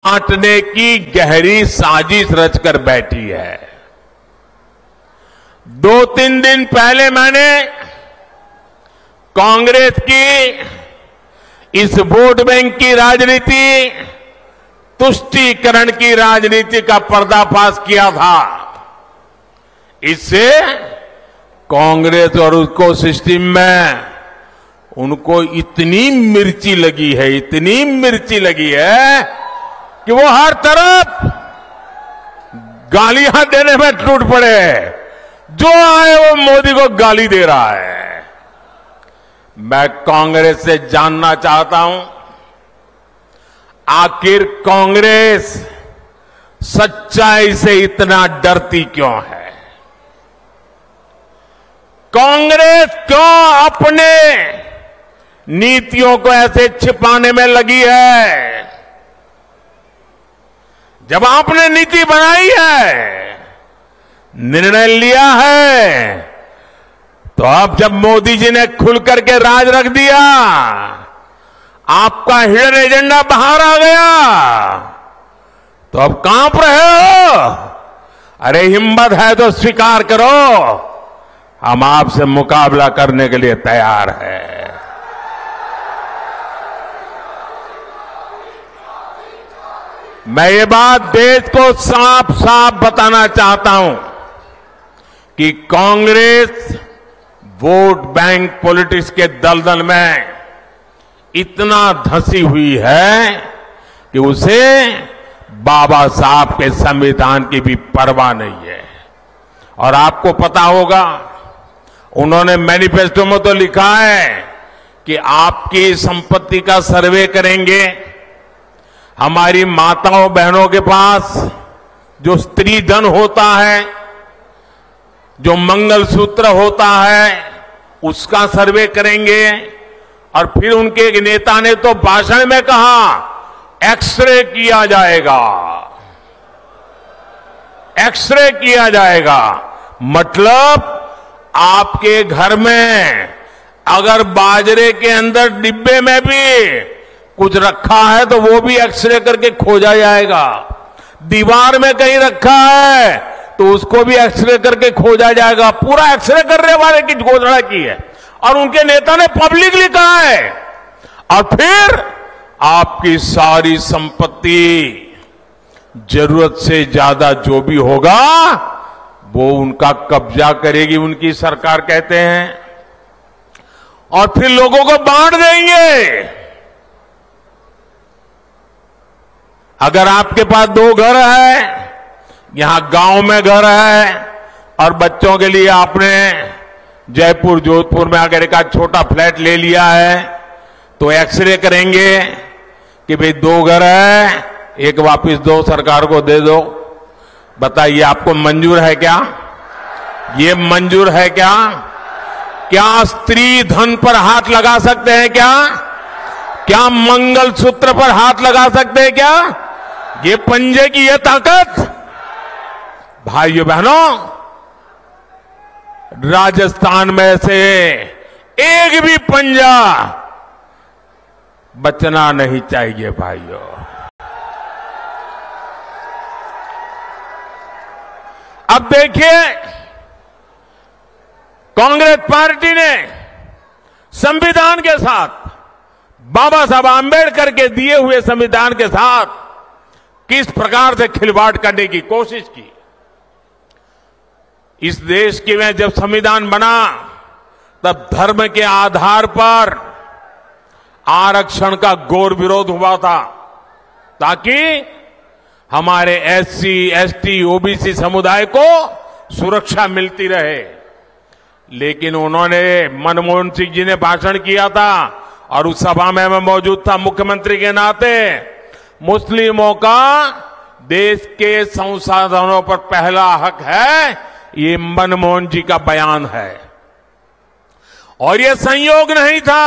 बांटने की गहरी साजिश रचकर बैठी है। 2-3 दिन पहले मैंने कांग्रेस की इस वोट बैंक की राजनीति, तुष्टीकरण की राजनीति का पर्दाफाश किया था। इससे कांग्रेस और उसको सिस्टम में उनको इतनी मिर्ची लगी है, इतनी मिर्ची लगी है कि वो हर तरफ गालियां देने में टूट पड़े। जो आए वो मोदी को गाली दे रहा है। मैं कांग्रेस से जानना चाहता हूं, आखिर कांग्रेस सच्चाई से इतना डरती क्यों है? कांग्रेस क्यों अपने नीतियों को ऐसे छिपाने में लगी है? जब आपने नीति बनाई है, निर्णय लिया है, तो अब जब मोदी जी ने खुल करके राज रख दिया, आपका हिडन एजेंडा बाहर आ गया, तो अब कांप रहे हो? अरे हिम्मत है तो स्वीकार करो, हम आपसे मुकाबला करने के लिए तैयार हैं। मैं ये बात देश को साफ साफ बताना चाहता हूं कि कांग्रेस वोट बैंक पॉलिटिक्स के दलदल में इतना धंसी हुई है कि उसे बाबा साहब के संविधान की भी परवाह नहीं है। और आपको पता होगा, उन्होंने मैनिफेस्टो में तो लिखा है कि आपकी संपत्ति का सर्वे करेंगे। हमारी माताओं बहनों के पास जो स्त्री धन होता है, जो मंगलसूत्र होता है, उसका सर्वे करेंगे। और फिर उनके एक नेता ने तो भाषण में कहा, एक्सरे किया जाएगा, एक्सरे किया जाएगा। मतलब आपके घर में अगर बाजरे के अंदर डिब्बे में भी कुछ रखा है तो वो भी एक्सरे करके खोजा जाएगा। दीवार में कहीं रखा है तो उसको भी एक्सरे करके खोजा जाएगा। पूरा एक्सरे करने वाले की घोषणा की है और उनके नेता ने पब्लिकली कहा है। और फिर आपकी सारी संपत्ति, जरूरत से ज्यादा जो भी होगा वो उनका कब्जा करेगी उनकी सरकार, कहते हैं, और फिर लोगों को बांट देंगे। अगर आपके पास 2 घर है, यहां गांव में घर है, और बच्चों के लिए आपने जयपुर जोधपुर में अगर एक छोटा फ्लैट ले लिया है, तो एक्सरे करेंगे कि भाई 2 घर है, एक वापस दो, सरकार को दे दो। बताइए, आपको मंजूर है क्या? ये मंजूर है क्या? क्या स्त्री धन पर हाथ लगा सकते हैं क्या? क्या मंगलसूत्र पर हाथ लगा सकते हैं क्या? ये पंजे की ये ताकत? भाइयों बहनों, राजस्थान में से एक भी पंजा बचना नहीं चाहिए भाइयों। अब देखिए, कांग्रेस पार्टी ने संविधान के साथ, बाबा साहब आंबेडकर के दिए हुए संविधान के साथ किस प्रकार से खिलवाड़ करने की कोशिश की। इस देश के में जब संविधान बना, तब धर्म के आधार पर आरक्षण का घोर विरोध हुआ था, ताकि हमारे एससी, एसटी, ओबीसी समुदाय को सुरक्षा मिलती रहे। लेकिन उन्होंने, मनमोहन सिंह जी ने भाषण किया था और उस सभा में मैं मौजूद था मुख्यमंत्री के नाते, मुस्लिमों का देश के संसाधनों पर पहला हक है, ये मनमोहन जी का बयान है। और ये संयोग नहीं था,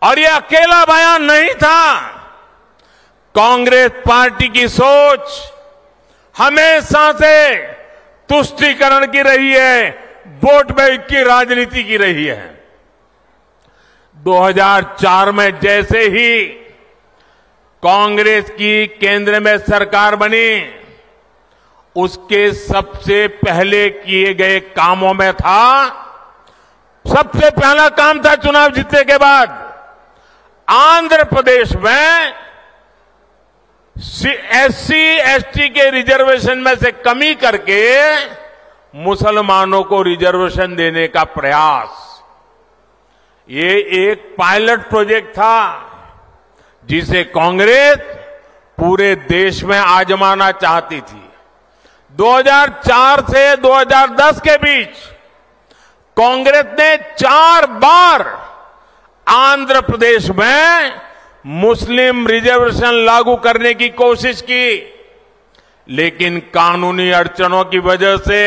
और ये अकेला बयान नहीं था। कांग्रेस पार्टी की सोच हमेशा से तुष्टीकरण की रही है, वोट बैंक की राजनीति की रही है। 2004 में जैसे ही कांग्रेस की केंद्र में सरकार बनी, उसके सबसे पहले किए गए कामों में था, सबसे पहला काम था चुनाव जीतने के बाद आंध्र प्रदेश में SC ST के रिजर्वेशन में से कमी करके मुसलमानों को रिजर्वेशन देने का प्रयास। ये एक पायलट प्रोजेक्ट था जिसे कांग्रेस पूरे देश में आजमाना चाहती थी। 2004 से 2010 के बीच कांग्रेस ने 4 बार आंध्र प्रदेश में मुस्लिम रिजर्वेशन लागू करने की कोशिश की, लेकिन कानूनी अड़चनों की वजह से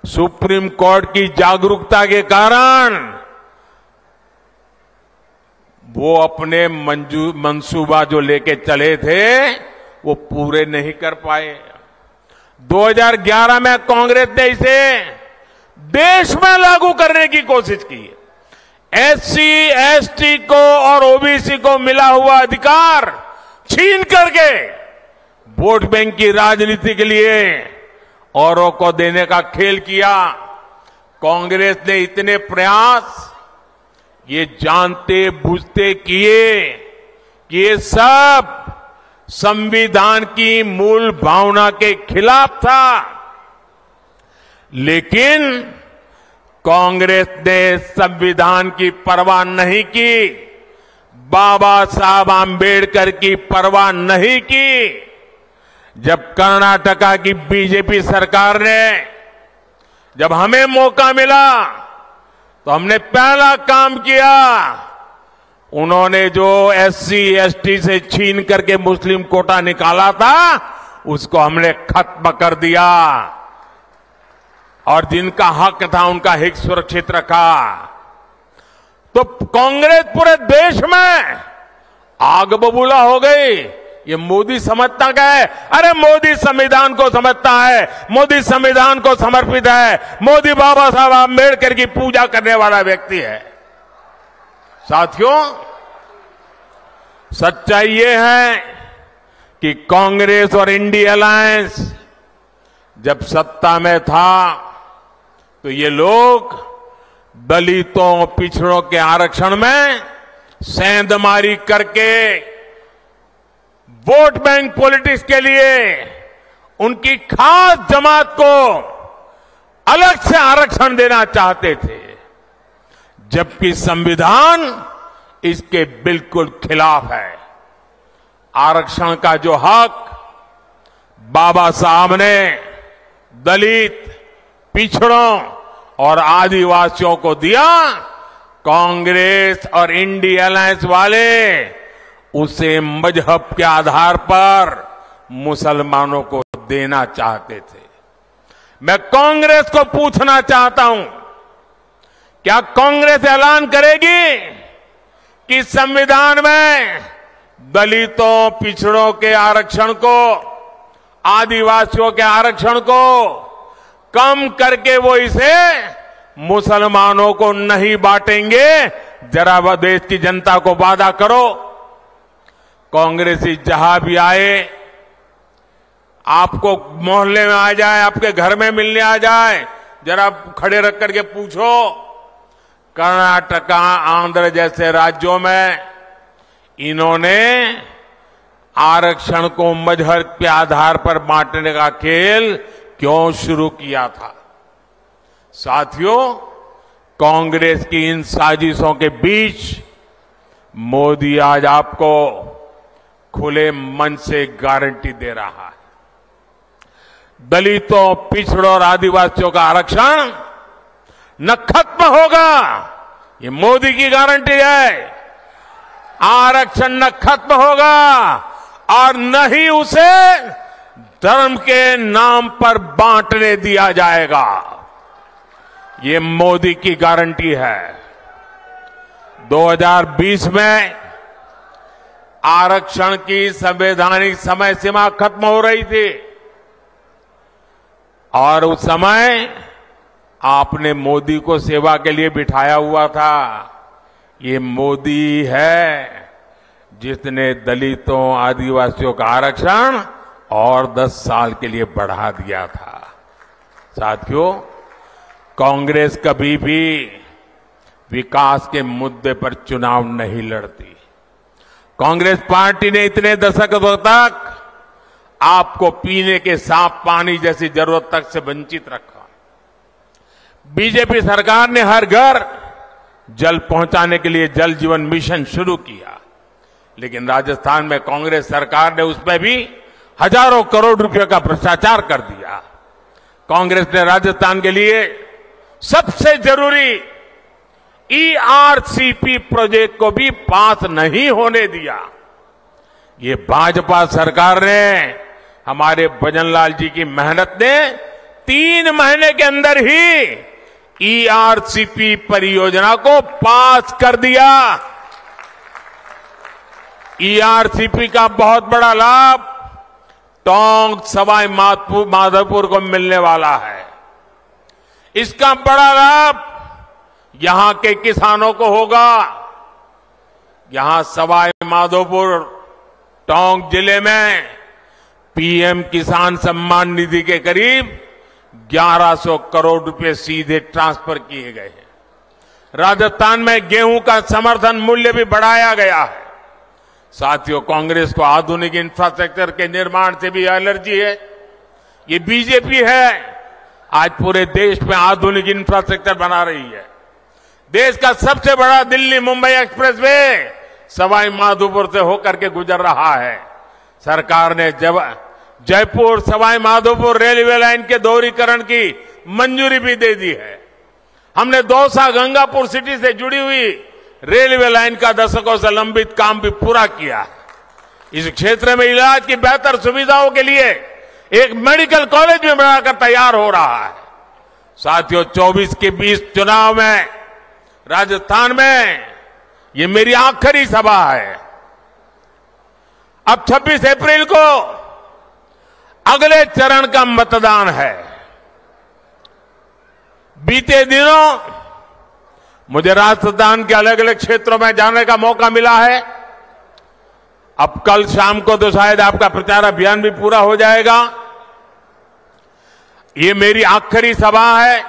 सुप्रीम कोर्ट की जागरूकता के कारण वो अपने मंसूबा जो लेके चले थे वो पूरे नहीं कर पाए। 2011 में कांग्रेस ने इसे देश में लागू करने की कोशिश की। SC ST को और OBC को मिला हुआ अधिकार छीन करके वोट बैंक की राजनीति के लिए औरों को देने का खेल किया। कांग्रेस ने इतने प्रयास ये जानते बूझते किए कि ये सब संविधान की मूल भावना के खिलाफ था, लेकिन कांग्रेस ने संविधान की परवाह नहीं की, बाबा साहब आंबेडकर की परवाह नहीं की। जब कर्नाटका की बीजेपी सरकार ने, जब हमें मौका मिला तो हमने पहला काम किया, उन्होंने जो SC ST से छीन करके मुस्लिम कोटा निकाला था उसको हमने खत्म कर दिया और जिनका हक था उनका हित सुरक्षित रखा। तो कांग्रेस पूरे देश में आग बबूला हो गई। ये मोदी समझता क्या है? अरे मोदी संविधान को समझता है, मोदी संविधान को समर्पित है, मोदी बाबा साहब आंबेडकर की पूजा करने वाला व्यक्ति है। साथियों, सच्चाई ये है कि कांग्रेस और इंडिया अलायंस जब सत्ता में था तो ये लोग दलितों पिछड़ों के आरक्षण में सेंधमारी करके वोट बैंक पॉलिटिक्स के लिए उनकी खास जमात को अलग से आरक्षण देना चाहते थे, जबकि संविधान इसके बिल्कुल खिलाफ है। आरक्षण का जो हक बाबा साहब ने दलित, पिछड़ों और आदिवासियों को दिया, कांग्रेस और इंडिया अलायंस वाले उसे मजहब के आधार पर मुसलमानों को देना चाहते थे। मैं कांग्रेस को पूछना चाहता हूं, क्या कांग्रेस ऐलान करेगी कि संविधान में दलितों, पिछड़ों के आरक्षण को, आदिवासियों के आरक्षण को कम करके वो इसे मुसलमानों को नहीं बांटेंगे? जरा वह देश की जनता को वादा करो। कांग्रेसी जहां भी आए, आपको मोहल्ले में आ जाए, आपके घर में मिलने आ जाए, जरा खड़े रख करके पूछो, कर्नाटका, आंध्र जैसे राज्यों में इन्होंने आरक्षण को मजहब के आधार पर बांटने का खेल क्यों शुरू किया था? साथियों, कांग्रेस की इन साजिशों के बीच मोदी आज आपको खुले मन से गारंटी दे रहा है, दलितों, पिछड़ों और आदिवासियों का आरक्षण न खत्म होगा। ये मोदी की गारंटी है। आरक्षण न खत्म होगा और न ही उसे धर्म के नाम पर बांटने दिया जाएगा। ये मोदी की गारंटी है। 2020 में आरक्षण की संवैधानिक समय सीमा खत्म हो रही थी और उस समय आपने मोदी को सेवा के लिए बिठाया हुआ था। ये मोदी है जिसने दलितों आदिवासियों का आरक्षण और 10 साल के लिए बढ़ा दिया था। साथियों, कांग्रेस कभी भी विकास के मुद्दे पर चुनाव नहीं लड़ती। कांग्रेस पार्टी ने इतने दशकों तक आपको पीने के साफ पानी जैसी जरूरत तक से वंचित रखा। बीजेपी सरकार ने हर घर जल पहुंचाने के लिए जल जीवन मिशन शुरू किया, लेकिन राजस्थान में कांग्रेस सरकार ने उसमें भी हजारों करोड़ रुपए का भ्रष्टाचार कर दिया। कांग्रेस ने राजस्थान के लिए सबसे जरूरी ERCP प्रोजेक्ट को भी पास नहीं होने दिया। ये भाजपा सरकार ने, हमारे भजनलाल जी की मेहनत ने 3 महीने के अंदर ही ERCP परियोजना को पास कर दिया। ERCP का बहुत बड़ा लाभ टोंक सवाई माधोपुर को मिलने वाला है। इसका बड़ा लाभ यहां के किसानों को होगा। यहां सवाई माधोपुर टोंक जिले में PM किसान सम्मान निधि के करीब 1100 करोड़ रुपए सीधे ट्रांसफर किए गए हैं। राजस्थान में गेहूं का समर्थन मूल्य भी बढ़ाया गया है। साथियों, कांग्रेस को आधुनिक इंफ्रास्ट्रक्चर के निर्माण से भी एलर्जी है। ये बीजेपी है आज पूरे देश में आधुनिक इंफ्रास्ट्रक्चर बना रही है। देश का सबसे बड़ा दिल्ली मुंबई एक्सप्रेसवे सवाई माधोपुर से होकर के गुजर रहा है। सरकार ने जयपुर सवाई माधोपुर रेलवे लाइन के दोहरीकरण की मंजूरी भी दे दी है। हमने दौसा गंगापुर सिटी से जुड़ी हुई रेलवे लाइन का दशकों से लंबित काम भी पूरा किया है। इस क्षेत्र में इलाज की बेहतर सुविधाओं के लिए एक मेडिकल कॉलेज भी बनाकर तैयार हो रहा है। साथियों, 24 के 20 चुनाव में राजस्थान में ये मेरी आखिरी सभा है। अब 26 अप्रैल को अगले चरण का मतदान है। बीते दिनों मुझे राजस्थान के अलग अलग क्षेत्रों में जाने का मौका मिला है। अब कल शाम को तो शायद आपका प्रचार अभियान भी पूरा हो जाएगा। ये मेरी आखिरी सभा है।